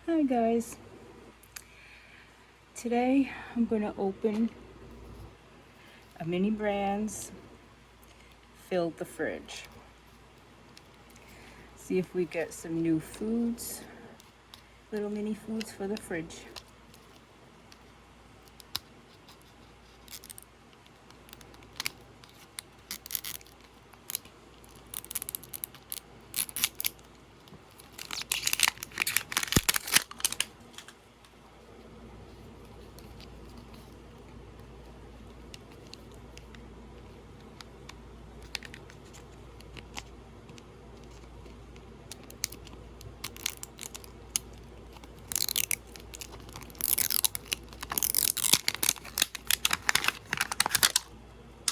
Hi guys, today I'm going to open a Mini Brands Filled the Fridge. See if we get some new foods, little mini foods for the fridge.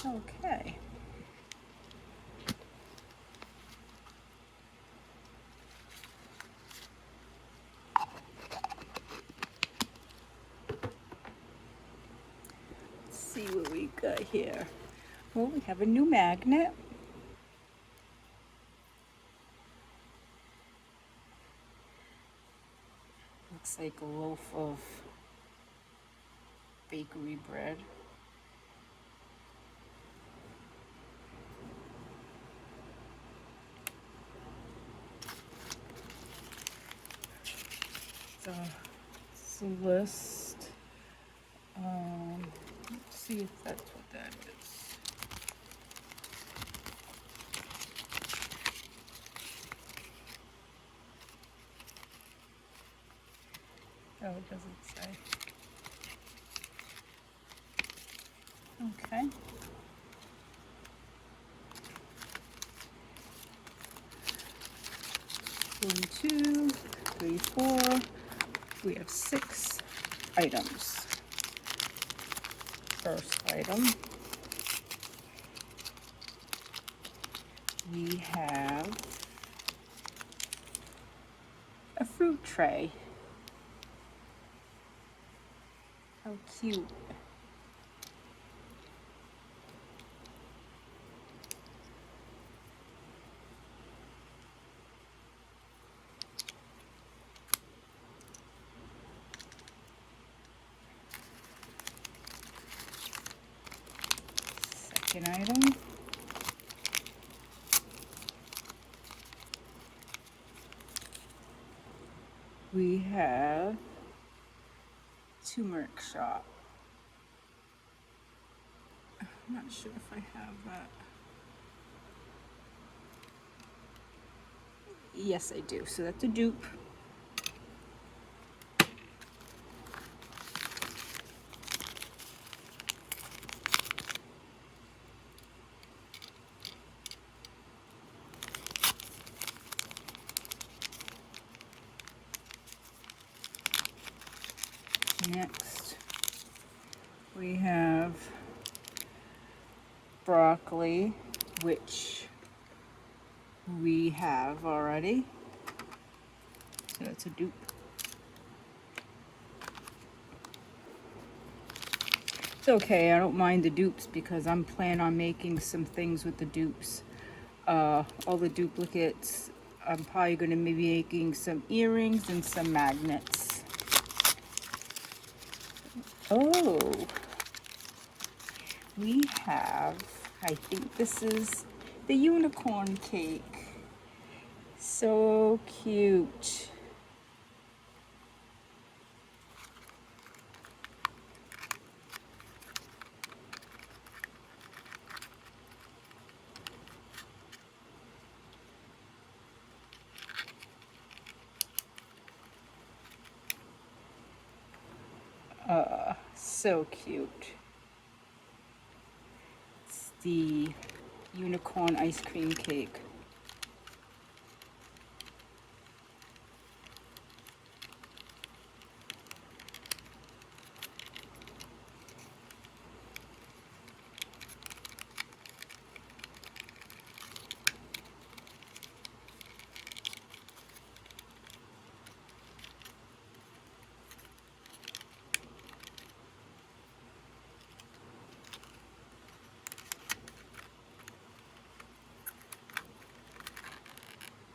Okay. Let's see what we got here. Well, we have a new magnet. Looks like a loaf of bakery bread. So it's a list. Let's see if that's what that is. Oh, it doesn't say. Okay. 1, 2, 3, 4. We have 6 items. First item, we have a fruit tray. How cute. Second item, we have turmeric shop. I'm not sure if I have that. Yes, I do. So that's a dupe. Next, we have broccoli, which we have already. So that's a dupe. It's okay, I don't mind the dupes because I'm planning on making some things with the dupes. All the duplicates. I'm probably going to be making some earrings and some magnets. Oh, we have, I think this is the unicorn cake. So cute. So cute. It's the unicorn ice cream cake.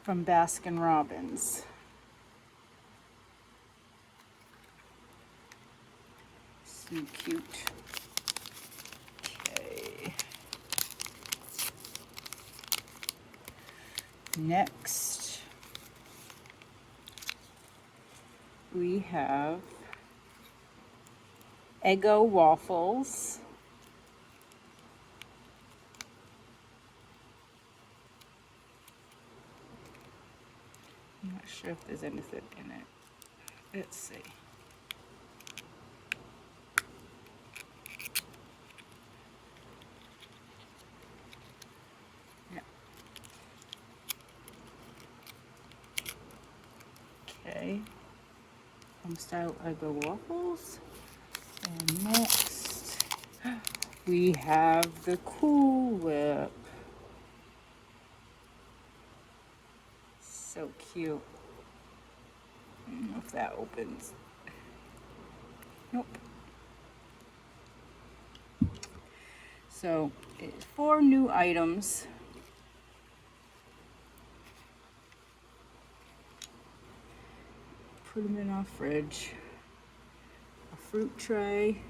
From Baskin Robbins. So cute. Okay. Next, we have Eggo waffles. I'm not sure if there's anything in it. Let's see. Yeah. Okay. Style Eggo waffles. And next, we have the Cool Whip. So cute. I don't know if that opens. Nope. So, 4 new items. Put them in our fridge. A fruit tray.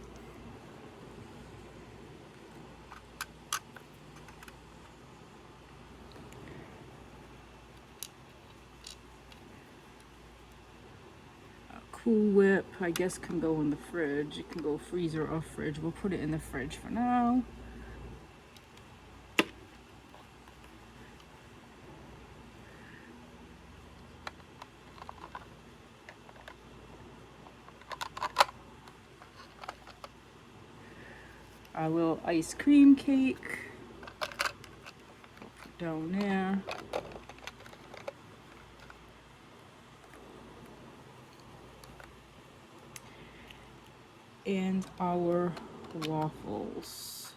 Cool Whip, I guess, can go in the fridge. It can go freezer or fridge. We'll put it in the fridge for now. Our little ice cream cake. Put down there. And our waffles.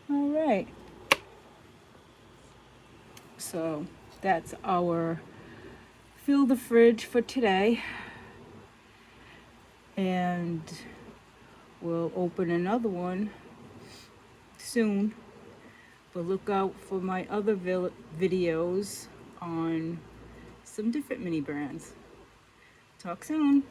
All right. So that's our fill the fridge for today. And we'll open another one soon. But look out for my other videos on some different mini brands. Talk soon.